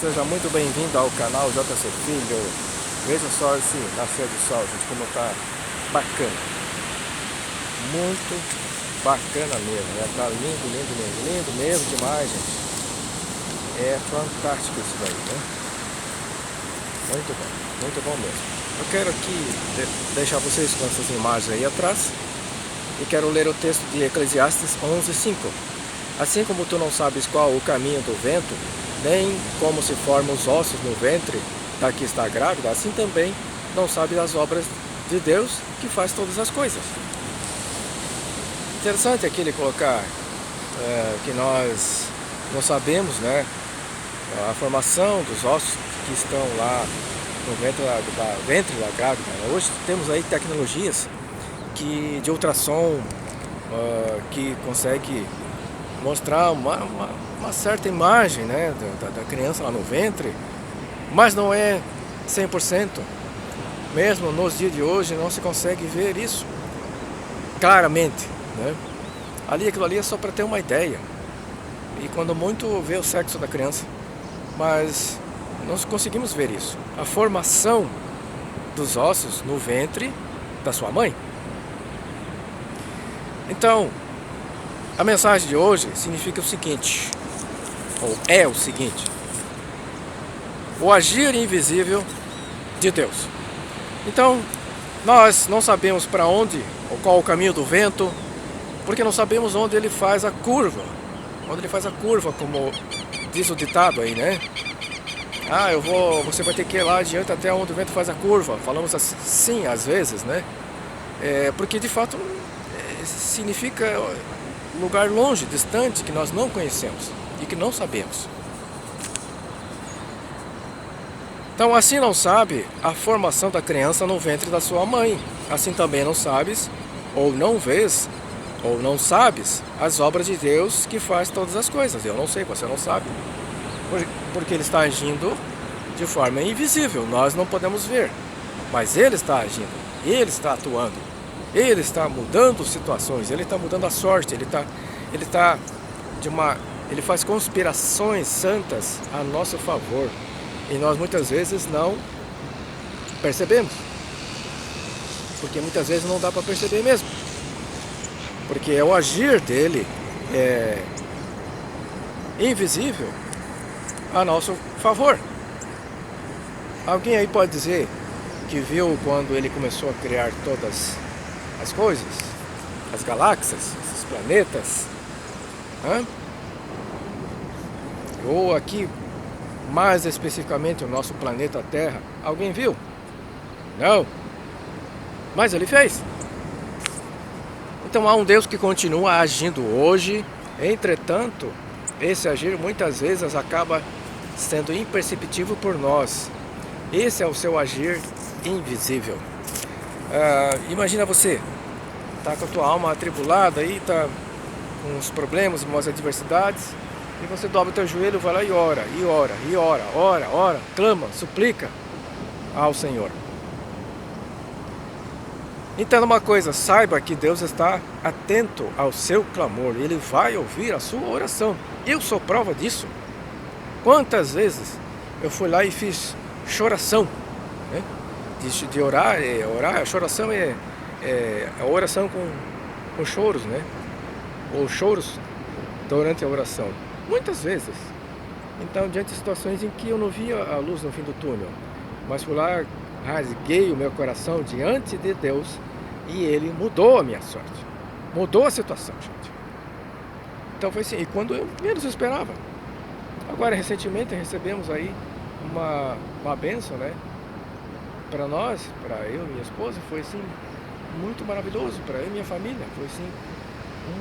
Seja muito bem-vindo ao canal JC Filho. Veja só esse nascer do sol, gente, como tá bacana. Muito bacana mesmo, né? Tá lindo, lindo, lindo, lindo mesmo demais, gente. É fantástico isso daí, né? Muito bom mesmo. Eu quero aqui deixar vocês com essas imagens aí atrás. E quero ler o texto de Eclesiastes 11:5. Assim como tu não sabes qual o caminho do vento, nem como se formam os ossos no ventre da que está grávida, assim também não sabes as obras de Deus que faz todas as coisas. Interessante aqui ele colocar que nós não sabemos, né, a formação dos ossos que estão lá no ventre da grávida. Hoje temos aí tecnologias de ultrassom que consegue mostrar uma certa imagem, né, da criança lá no ventre, mas não é 100%. Mesmo nos dias de hoje não se consegue ver isso claramente, né? Aquilo ali é só para ter uma ideia, e quando muito vê o sexo da criança, mas não conseguimos ver isso, a formação dos ossos no ventre da sua mãe. Então, a mensagem de hoje significa o seguinte, ou é o seguinte: o agir invisível de Deus. Então, nós não sabemos para onde, ou qual o caminho do vento, porque não sabemos onde ele faz a curva. Onde ele faz a curva, como diz o ditado aí, né? Você vai ter que ir lá adiante até onde o vento faz a curva. Falamos assim às vezes, né? Porque de fato significa lugar longe, distante, que nós não conhecemos e que não sabemos. Então, assim não sabe a formação da criança no ventre da sua mãe. Assim também não sabes, ou não vês, ou não sabes as obras de Deus que faz todas as coisas. Eu não sei, você não sabe, porque Ele está agindo de forma invisível, nós não podemos ver, mas Ele está agindo, Ele está atuando, Ele está mudando situações, Ele está mudando a sorte, Ele faz conspirações santas a nosso favor, e nós muitas vezes não percebemos, porque muitas vezes não dá para perceber mesmo, porque é o agir dele invisível a nosso favor. Alguém aí pode dizer que viu quando ele começou a criar todas as coisas, as galáxias, esses planetas, ou aqui mais especificamente o nosso planeta Terra? Alguém viu? Não, mas ele fez. Então há um Deus que continua agindo hoje. Entretanto, esse agir muitas vezes acaba sendo imperceptível por nós. Esse é o seu agir invisível. Imagina você, tá com a tua alma atribulada aí, tá com uns problemas, umas adversidades, e você dobra o teu joelho, vai lá e ora, ora, clama, suplica ao Senhor. Entenda uma coisa, saiba que Deus está atento ao seu clamor, Ele vai ouvir a sua oração. Eu sou prova disso. Quantas vezes eu fui lá e fiz choração, né? De orar, a choração é a oração com choros, né? Ou choros durante a oração, muitas vezes. Então, diante de situações em que eu não via a luz no fim do túnel, mas fui lá, rasguei o meu coração diante de Deus, e Ele mudou a minha sorte, mudou a situação, gente. Então foi assim, e quando eu menos esperava. Agora, recentemente, recebemos aí uma bênção, né? Para nós, para eu e minha esposa, foi assim, muito maravilhoso. Para eu e minha família, foi assim,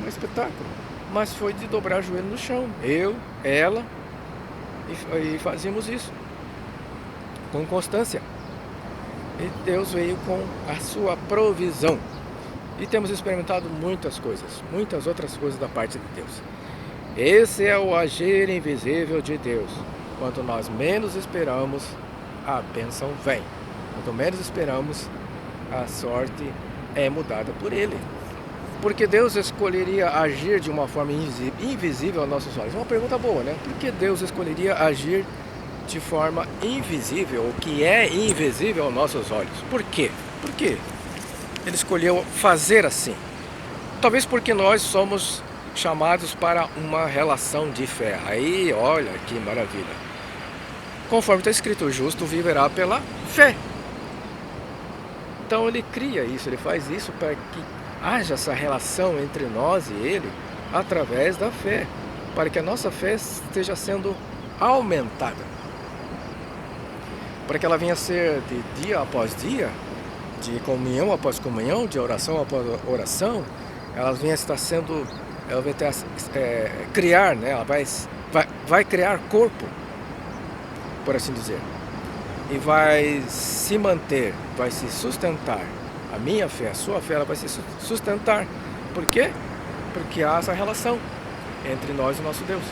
um espetáculo. Mas foi de dobrar o joelho no chão, eu, ela, e fazíamos isso com constância. E Deus veio com a sua provisão. E temos experimentado muitas coisas, muitas outras coisas da parte de Deus. Esse é o agir invisível de Deus. Quanto nós menos esperamos, a bênção vem. Quanto menos esperamos, a sorte é mudada por Ele. Porque Deus escolheria agir de uma forma invisível aos nossos olhos? Uma pergunta boa, né? Por que Deus escolheria agir de forma invisível, o que é invisível aos nossos olhos. Por quê? Por quê ele escolheu fazer assim? Talvez porque nós somos chamados para uma relação de fé. Aí, olha que maravilha. Conforme está escrito, o justo viverá pela fé. Então ele cria isso, ele faz isso para que haja essa relação entre nós e ele através da fé, para que a nossa fé esteja sendo aumentada, para que ela venha a ser de dia após dia, de comunhão após comunhão, de oração após oração, ela venha a estar sendo, ela vai ter, criar, né? Ela vai criar corpo, por assim dizer, e vai se manter, vai se sustentar. A minha fé, a sua fé, ela vai se sustentar. Por quê? Porque há essa relação entre nós e o nosso Deus.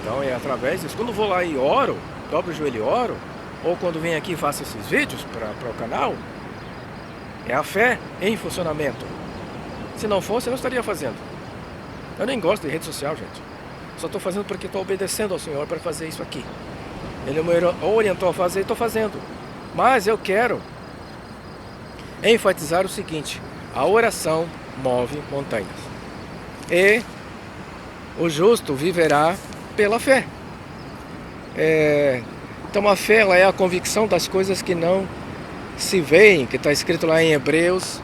Então é através disso. Quando eu vou lá e oro, dobro o joelho e oro, ou quando venho aqui e faço esses vídeos para o canal, é a fé em funcionamento. Se não fosse, eu não estaria fazendo. Eu nem gosto de rede social, gente. Só estou fazendo porque estou obedecendo ao Senhor para fazer isso aqui. Ele me orientou a fazer e estou fazendo. Mas eu quero enfatizar o seguinte: a oração move montanhas. E o justo viverá pela fé. Então a fé, ela é a convicção das coisas que não se veem, que está escrito lá em Hebreus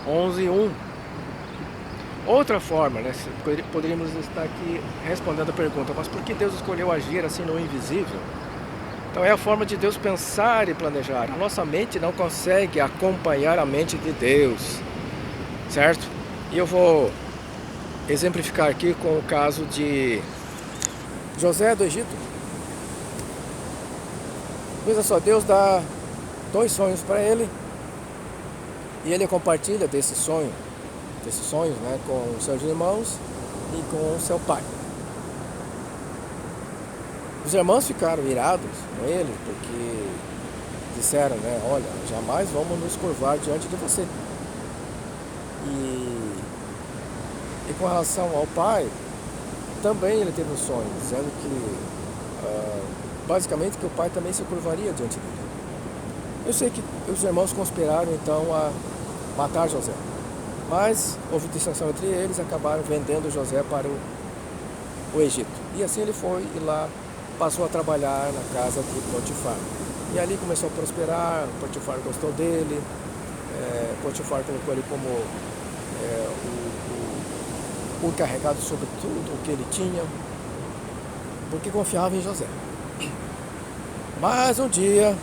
11:1. Outra forma, né, poderíamos estar aqui respondendo a pergunta: mas por que Deus escolheu agir assim no invisível? Então é a forma de Deus pensar e planejar. A nossa mente não consegue acompanhar a mente de Deus, certo? E eu vou exemplificar aqui com o caso de José do Egito. Veja só, Deus dá 2 sonhos para ele, e ele compartilha desses sonhos, né, com os seus irmãos e com o seu pai. Os irmãos ficaram irados com ele, porque disseram, né, olha, jamais vamos nos curvar diante de você. E com relação ao pai, também ele teve um sonho, dizendo que, basicamente, que o pai também se curvaria diante dele. Eu sei que os irmãos conspiraram, então, a matar José. Mas houve dissensão entre eles, acabaram vendendo José para o Egito. E assim ele foi e lá passou a trabalhar na casa de Potifar. E ali começou a prosperar, Potifar gostou dele, Potifar colocou ele como o encarregado sobre tudo o que ele tinha, porque confiava em José. Mas um dia,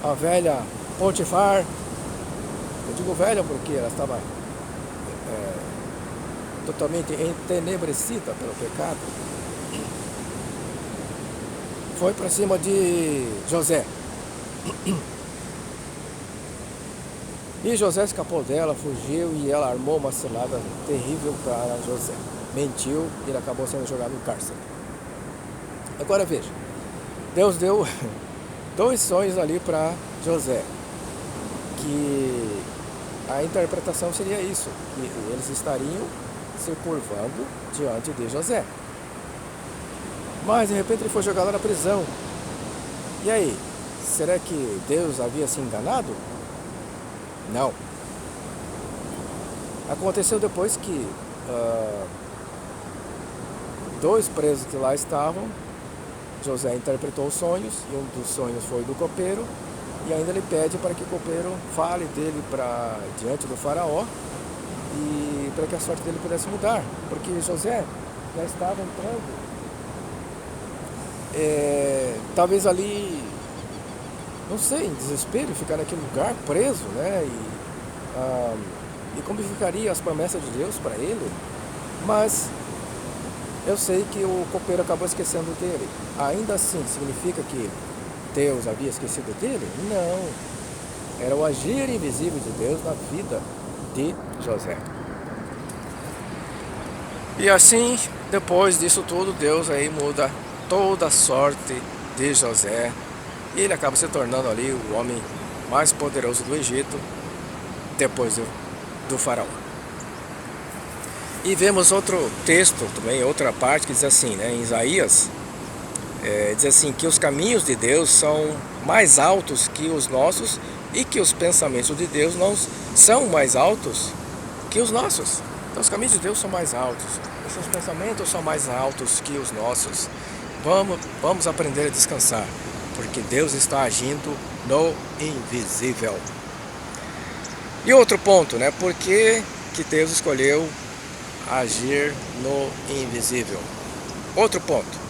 a velha Potifar, eu digo velha porque ela estava totalmente entenebrecida pelo pecado, foi para cima de José. E José escapou dela, fugiu, e ela armou uma cilada terrível para José. Mentiu e ele acabou sendo jogado no cárcere. Agora veja, Deus deu 2 sonhos ali para José, que a interpretação seria isso, que eles estariam se curvando diante de José. Mas de repente ele foi jogado na prisão. E aí, será que Deus havia se enganado? Não. Aconteceu depois que 2 presos que lá estavam, José interpretou os sonhos, e um dos sonhos foi do copeiro, e ainda ele pede para que o copeiro fale dele diante do faraó, e para que a sorte dele pudesse mudar, porque José já estava entrando, talvez ali, não sei, em desespero, ficar naquele lugar preso, né? E como ficaria as promessas de Deus para ele? Mas eu sei que o copeiro acabou esquecendo dele. Ainda assim, significa que Deus havia esquecido dele? Não. Era o agir invisível de Deus na vida de José. E assim, depois disso tudo, Deus aí muda toda a sorte de José. E ele acaba se tornando ali o homem mais poderoso do Egito, depois do faraó. E vemos outro texto também, outra parte que diz assim, né, em Isaías Diz assim que os caminhos de Deus são mais altos que os nossos e que os pensamentos de Deus não são mais altos que os nossos. Então os caminhos de Deus são mais altos, os seus pensamentos são mais altos que os nossos. Vamos aprender a descansar, porque Deus está agindo no invisível. E outro ponto, né? Por que Deus escolheu agir no invisível? Outro ponto.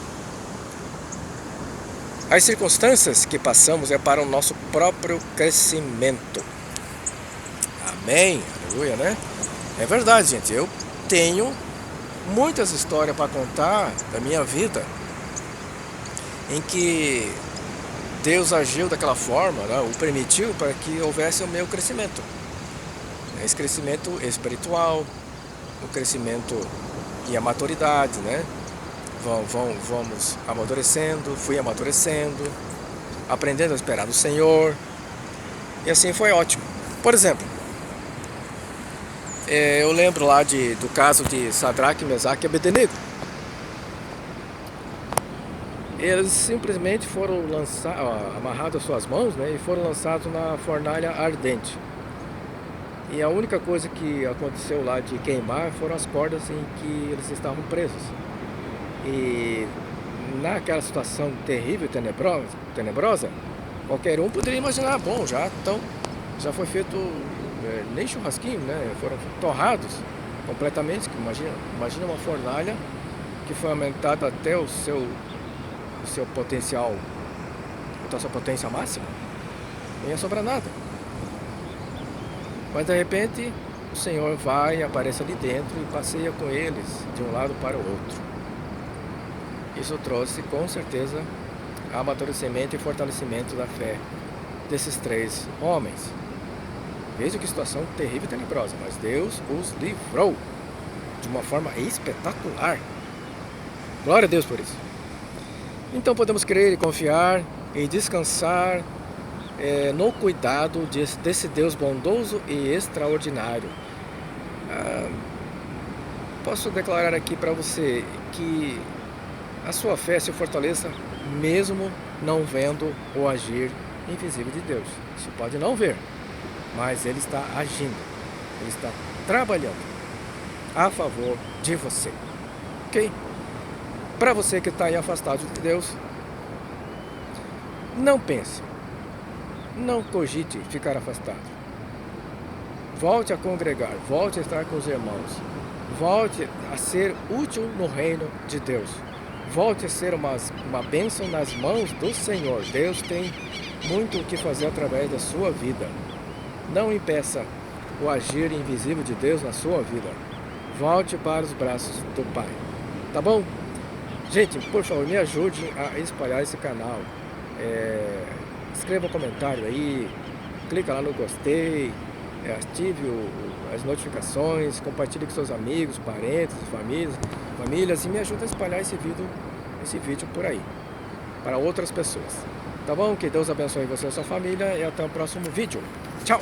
As circunstâncias que passamos é para o nosso próprio crescimento. Amém, aleluia, né? É verdade, gente. Eu tenho muitas histórias para contar da minha vida em que Deus agiu daquela forma, né? O permitiu para que houvesse o meu crescimento. Esse crescimento espiritual, o crescimento e a maturidade, né? Vamos amadurecendo, fui amadurecendo, aprendendo a esperar no Senhor, e assim foi ótimo. Por exemplo, eu lembro lá do caso de Sadraque, Mesaque e Abednego. Eles simplesmente foram amarrados às suas mãos, né, e foram lançados na fornalha ardente. E a única coisa que aconteceu lá de queimar foram as cordas em que eles estavam presos. E naquela situação terrível, tenebrosa, qualquer um poderia imaginar, bom, já foi feito nem churrasquinho, né? Foram torrados completamente. Imagina uma fornalha que foi aumentada até o seu potencial, até a sua potência máxima, não ia sobrar nada. Mas de repente o Senhor vai, aparece ali dentro e passeia com eles de um lado para o outro. Isso trouxe com certeza amadurecimento e fortalecimento da fé desses 3 homens. Veja que situação terrível e tenebrosa, mas Deus os livrou de uma forma espetacular. Glória a Deus por isso. Então podemos crer e confiar e descansar no cuidado desse Deus bondoso e extraordinário. Posso declarar aqui para você que a sua fé se fortaleça mesmo não vendo o agir invisível de Deus. Você pode não ver, mas Ele está agindo, Ele está trabalhando a favor de você. Ok? Para você que está aí afastado de Deus, não pense, não cogite ficar afastado. Volte a congregar, volte a estar com os irmãos, volte a ser útil no reino de Deus. Volte a ser uma bênção nas mãos do Senhor. Deus tem muito o que fazer através da sua vida. Não impeça o agir invisível de Deus na sua vida. Volte para os braços do Pai. Tá bom? Gente, por favor, me ajude a espalhar esse canal. Escreva um comentário aí, clica lá no gostei, ative as notificações, compartilhe com seus amigos, parentes, famílias e me ajude a espalhar esse vídeo por aí, para outras pessoas. Tá bom? Que Deus abençoe você e a sua família e até o próximo vídeo. Tchau!